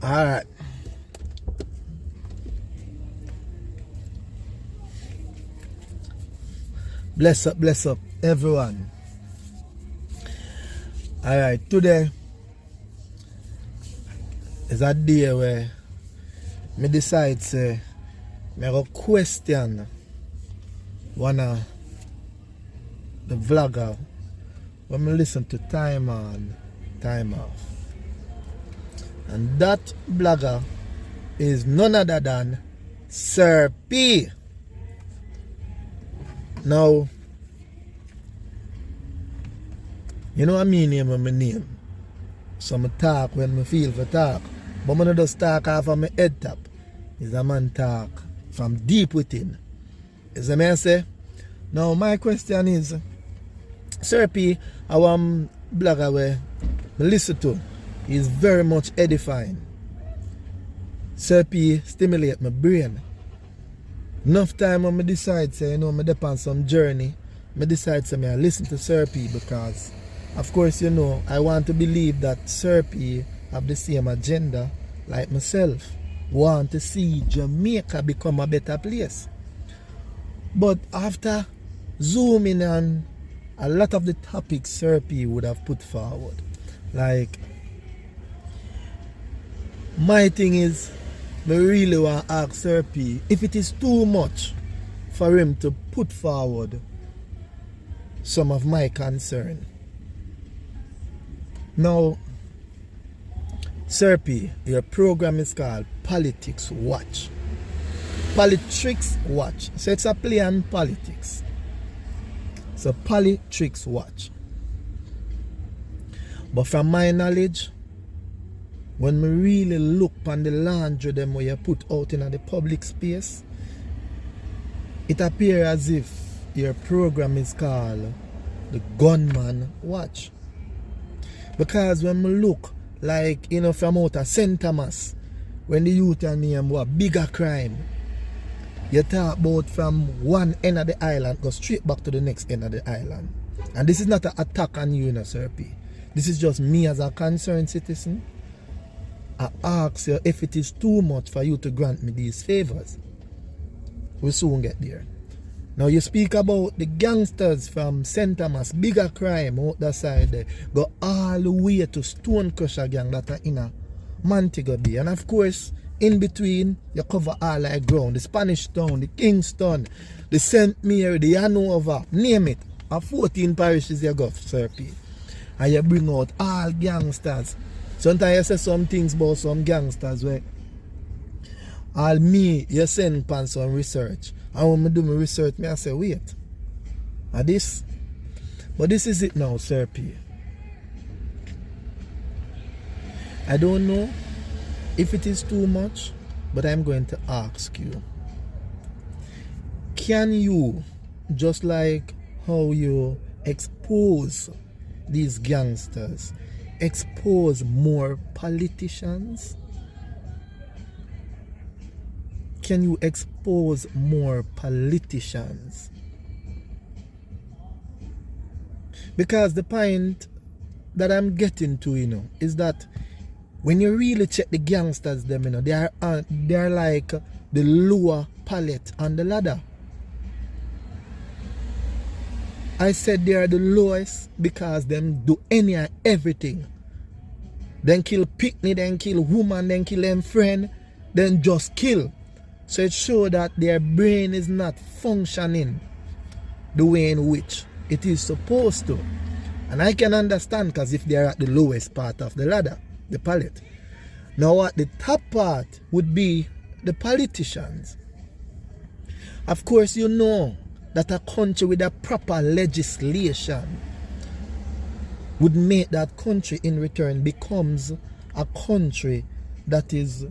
Alright. Bless up, everyone. Alright, today is a day where me decide say me go question one of the vlogger when me listen to Time On, Time Off. And that blogger is none other than Sir P. Now, you know what I mean name of my name. So I talk when I feel for talk. But I don't just talk off of my head top. Is a man talk from deep within. Is a man say? Now my question is, Sir P, our blogger where I listen to, is very much edifying. Sir P stimulate my brain. Enough time when I decide say, I depend on some journey, I decide say I listen to Sir P because of course I want to believe that Sir P have the same agenda like myself. Want to see Jamaica become a better place. But after zooming on a lot of the topics Sir P would have put forward, like my thing is, I really want to ask Sir P if it is too much for him to put forward some of my concern. Now, Sir P, your program is called Politics Watch. Politics Watch. So it's a play on politics. So Politics Watch. But from my knowledge, when we really look on the laundry them where you put out in the public space, it appears as if your program is called the Gunman Watch. Because when we look like from out of St. Thomas, when the youth are named what bigger crime, you talk about from one end of the island go straight back to the next end of the island. And this is not an attack on you, Sir P. This is just me as a concerned citizen. I ask you if it is too much for you to grant me these favors. We'll soon get there. Now you speak about the gangsters from St. Thomas, bigger crime out that side there, go all the way to Stone Crusher gang that are in a Montego Bay. And of course, in between, you cover all like ground. The Spanish Town, the Kingston, the St. Mary, the Hanover, name it. 14 parishes you go, Sir P. And you bring out all gangsters. Sometimes you say some things about some gangsters where all me, you send upon some research. And when I do my research, I say, wait. And this? But this is it now, Sir P. I don't know if it is too much, but I'm going to ask you. Can you, just like how you expose these gangsters, expose more politicians? Can you expose more politicians? Because the point that I'm getting to, is that when you really check the gangsters them, they are like the lower pallet on the ladder. I said they are the lowest because them do any and everything. Then kill picnic, then kill woman, then kill them friend, then just kill. So it shows that their brain is not functioning the way in which it is supposed to. And I can understand because if they are at the lowest part of the ladder, the pallet. Now at the top part would be the politicians. Of course you know that a country with a proper legislation would make that country in return becomes a country that is,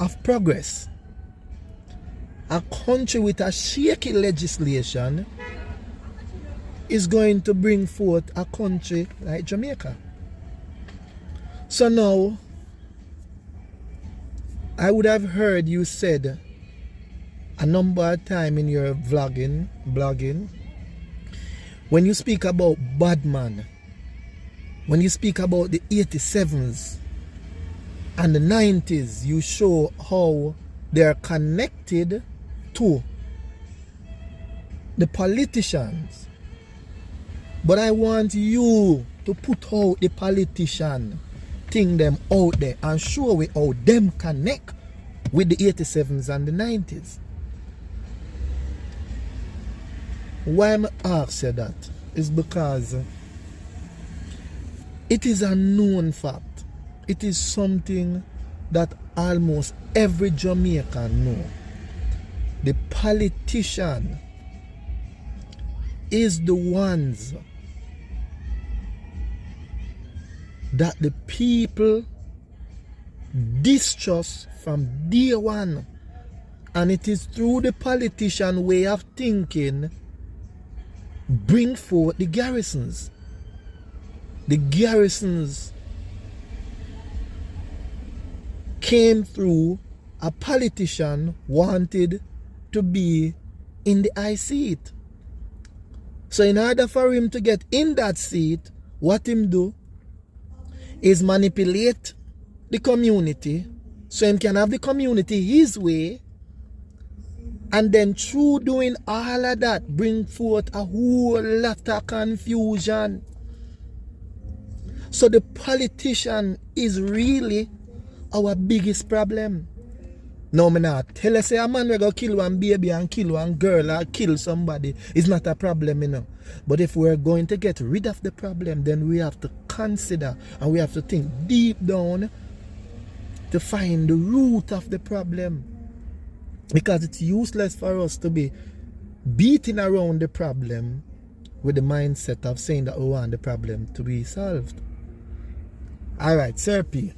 of progress. A country with a shaky legislation is going to bring forth a country like Jamaica. So now, I would have heard you said a number of times in your blogging, when you speak about Badman, when you speak about the 87s, and the 90s, you show how they are connected to the politicians. But I want you to put out the politician thing them out there and show we how them connect with the 87s and the 90s. Why I'm asking that is because it is a known fact. It is something that almost every Jamaican know. The politician is the ones that the people distrust from day one. And it is through the politician way of thinking bring forth the garrisons. The garrisons came through a politician wanted to be in the high seat. So in order for him to get in that seat, what him do is manipulate the community so him can have the community his way, and then through doing all of that bring forth a whole lot of confusion. So the politician is really our biggest problem. Now me not tell us say a man will go kill one baby and kill one girl or kill somebody. It's not a problem, you know. But if we're going to get rid of the problem, then we have to consider and we have to think deep down to find the root of the problem. Because it's useless for us to be beating around the problem with the mindset of saying that we want the problem to be solved. Alright, Sir P.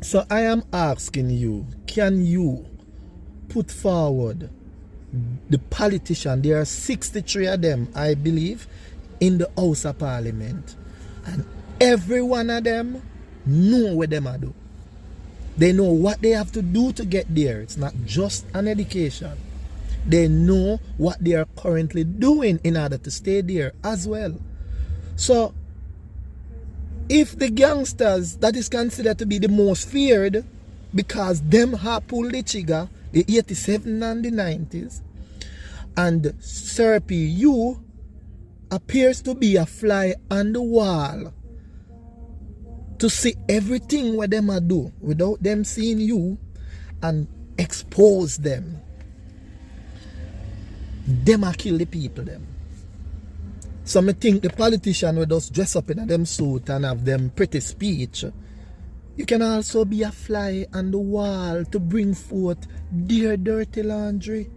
So I am asking you, can you put forward the politician? There are 63 of them, I believe, in the House of Parliament. And every one of them know what them are do. They know what they have to do to get there. It's not just an education. They know what they are currently doing in order to stay there as well. So if the gangsters that is considered to be the most feared because them have pulled the trigger, the 87 and the 90s, and Sir P, you appears to be a fly on the wall to see everything what them a do without them seeing you and expose them. Them a kill the people them. So I think the politician will just dress up in them suit and have them pretty speech. You can also be a fly on the wall to bring forth their dirty laundry.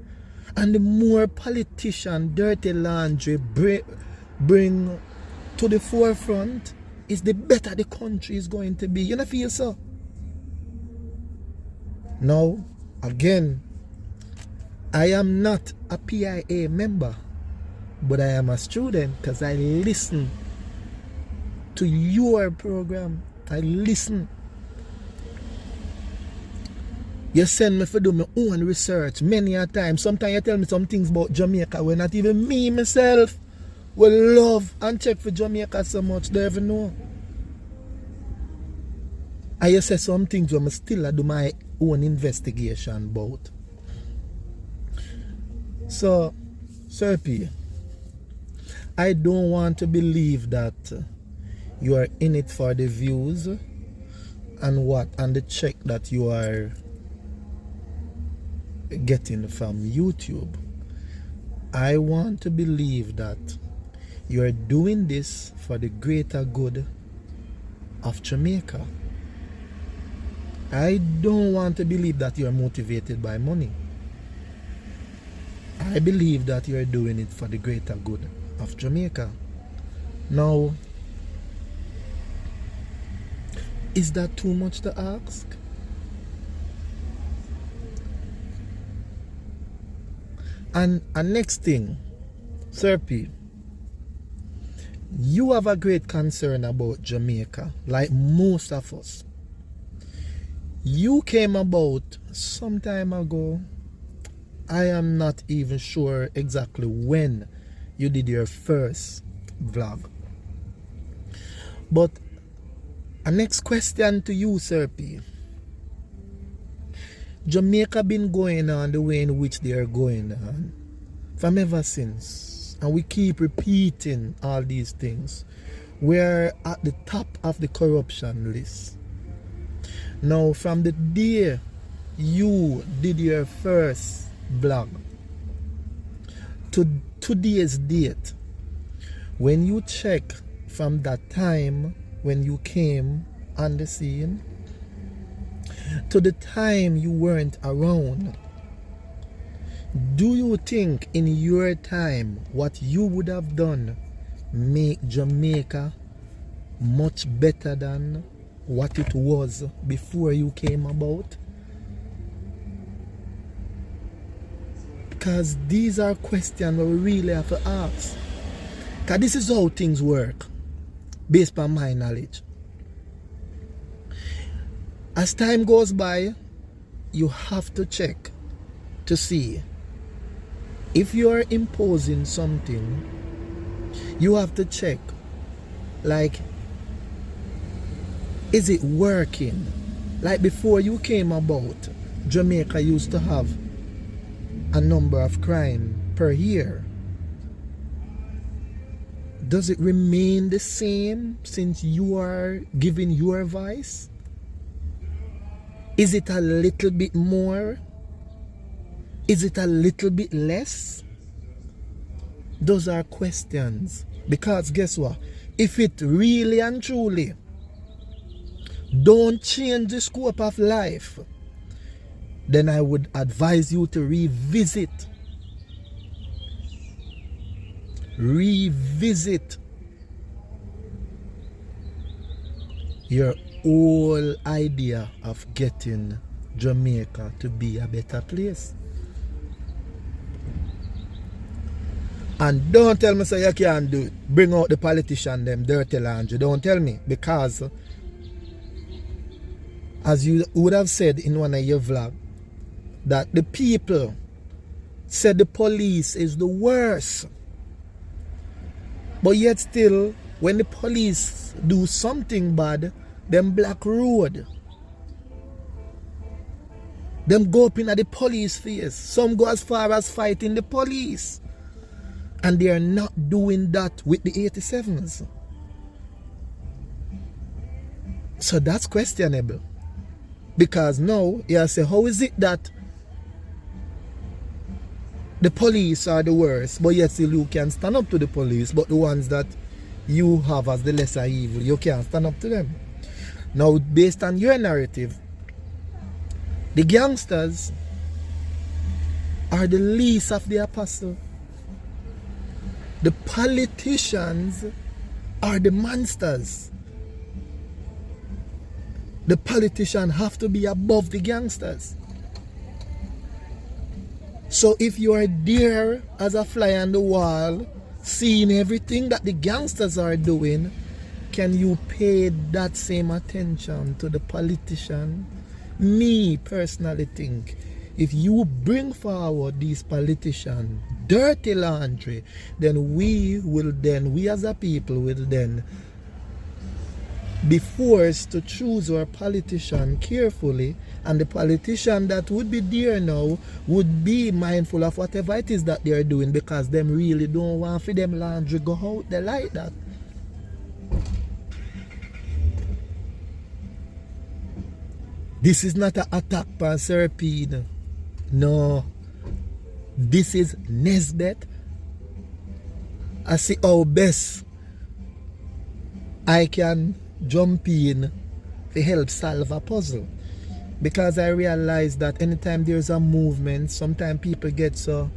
And the more politician dirty laundry bring to the forefront, is the better the country is going to be. You know feel so? Now, again, I am not a PIA member, but I am a student because I listen to your program. I listen. You send me to do my own research many a time. Sometimes you tell me some things about Jamaica where not even me myself will love and check for Jamaica so much they ever know. And you say some things where I still do my own investigation about. So, Sir P, I don't want to believe that you are in it for the views and the check that you are getting from YouTube. I want to believe that you are doing this for the greater good of Jamaica. I don't want to believe that you are motivated by money. I believe that you are doing it for the greater good of Jamaica. Now, is that too much to ask? And next thing, Sir P, you have a great concern about Jamaica, like most of us. You came about some time ago. I am not even sure exactly when you did your first vlog. But A next question to you, Sir P. Jamaica been going on the way in which they are going on from ever since. And we keep repeating all these things. We're at the top of the corruption list. Now, from the day you did your first blog to today's date, when you check from that time when you came on the scene to the time you weren't around, do you think in your time what you would have done make Jamaica much better than what it was before you came about? Because these are questions we really have to ask. Because this is how things work, based on my knowledge. As time goes by, you have to check to see if you are imposing something. You have to check, like, is it working? Like before you came about, Jamaica used to have a number of crime per year. Does it remain the same since you are giving your advice? Is it a little bit more? Is it a little bit less? Those are questions. Because guess what? If it really and truly don't change the scope of life, then I would advise you to revisit your whole idea of getting Jamaica to be a better place. And don't tell me say you can't do it. Bring out the politician them dirty laundry. Don't tell me, because as you would have said in one of your vlogs, that the people said the police is the worst. But yet still, when the police do something bad, them black road, them go up in at the police face. Some go as far as fighting the police. And they are not doing that with the 87s. So that's questionable. Because now, you say, how is it that the police are the worst, but yet still you can stand up to the police, but the ones that you have as the lesser evil, you can't stand up to them? Now, based on your narrative, the gangsters are the least of the apostle. The politicians are the monsters. The politicians have to be above the gangsters. So if you are there as a fly on the wall, seeing everything that the gangsters are doing, can you pay that same attention to the politician? Me personally think, if you bring forward these politicians, dirty laundry, then we as a people will then be forced to choose our politician carefully, and the politician that would be there now would be mindful of whatever it is that they are doing, because them really don't want for them laundry go out there like that. This is not an attack on Sir P. No. This is Nesbeth. I see how best I can jump in to help solve a puzzle. Because I realize that anytime there's a movement, sometimes people get so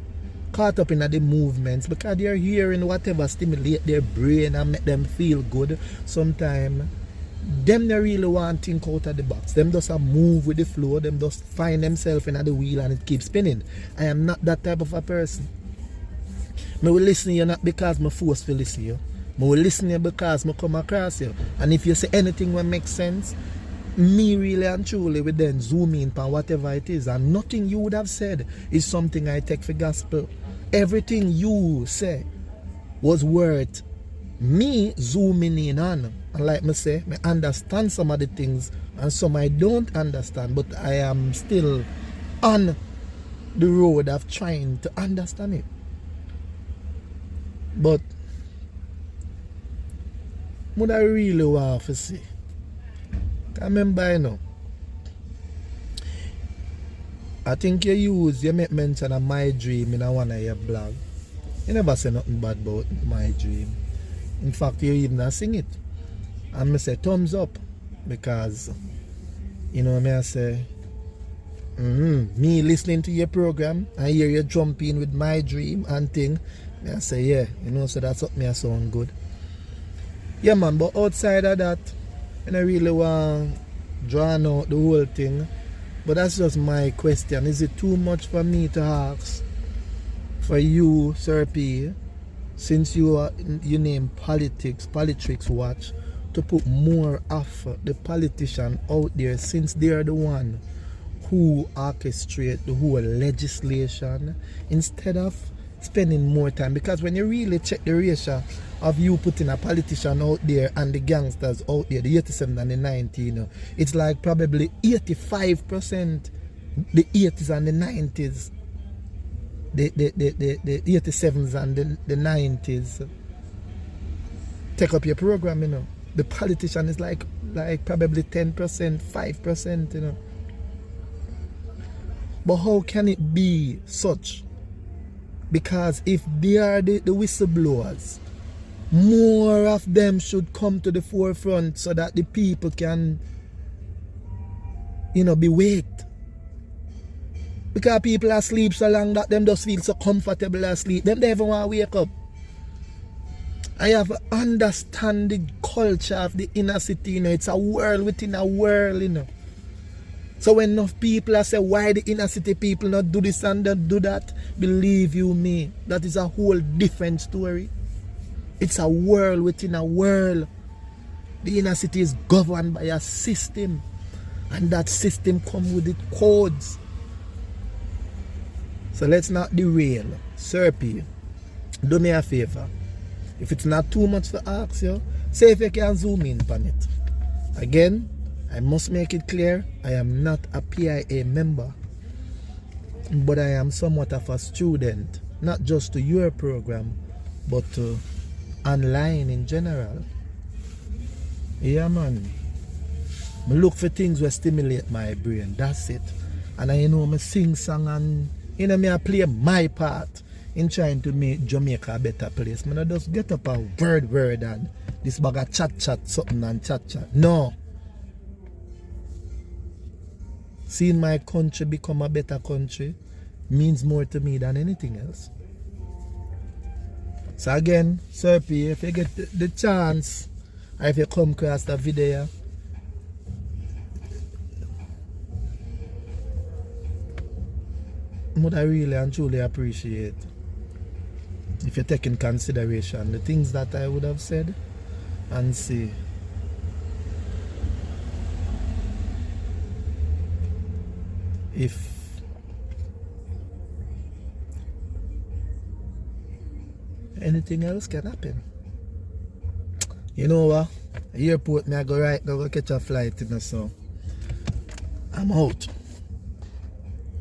caught up in the movements because they're hearing whatever stimulate their brain and make them feel good. Sometimes them not really want to think out of the box. Them just move with the flow. Them just find themselves in the wheel and it keeps spinning. I am not that type of a person. I will listen to you not because I'm forced to listen to you. I will listen to you because I come across you. And if you say anything that makes sense, me really and truly will then zoom in on whatever it is. And nothing you would have said is something I take for gospel. Everything you say was worth me zooming in on, and like me say, me understand some of the things and some I don't understand, but I am still on the road of trying to understand it. But what I really want to see, I remember, you know, I think you make mention of my dream in one of your blog. You never say nothing bad about my dream. In fact, you even sing it. And I say thumbs up because, you know, I say, me listening to your program, I hear you jump in with my dream and thing. I say, yeah, you know, so that's what me sound good. Yeah, man, but outside of that, I don't really want to draw out the whole thing. But that's just my question. Is it too much for me to ask for you, Sir P, since you name politics watch, to put more of the politician out there, since they are the one who orchestrate the whole legislation, instead of spending more time? Because when you really check the ratio of you putting a politician out there and the gangsters out there, the 87 and the 90, you know, it's like probably 85% the 80s and the 90s, the 87s and the 90s take up your program, you know. The politician is like probably 10%, 5%, you know. But how can it be such? Because if they are the whistleblowers, more of them should come to the forefront so that the people can, you know, be waked. Because people are asleep so long that them just feel so comfortable asleep. Them never want to wake up. I have to understand the culture of the inner city, you know. It's a world within a world, you know. So when enough people are say why the inner city people not do this and not do that, believe you me, that is a whole different story. It's a world within a world. The inner city is governed by a system, and that system comes with its codes. So let's not derail. Sir P, do me a favor. If it's not too much to ask you, say if you can zoom in on it. Again, I must make it clear, I am not a PIA member, but I am somewhat of a student, not just to your program, but to online in general. Yeah, man. I look for things that stimulate my brain, that's it. And I know I sing song and, you know, I play my part in trying to make Jamaica a better place. I just get up a word and this bag of chat something and chat. No. Seeing my country become a better country means more to me than anything else. So again, Sir P, if you get the chance, or if you come across the video, what I really and truly appreciate if you take in consideration the things that I would have said and see if anything else can happen. You know what? Airport, me I go right now, go catch a flight, you know, so I'm out.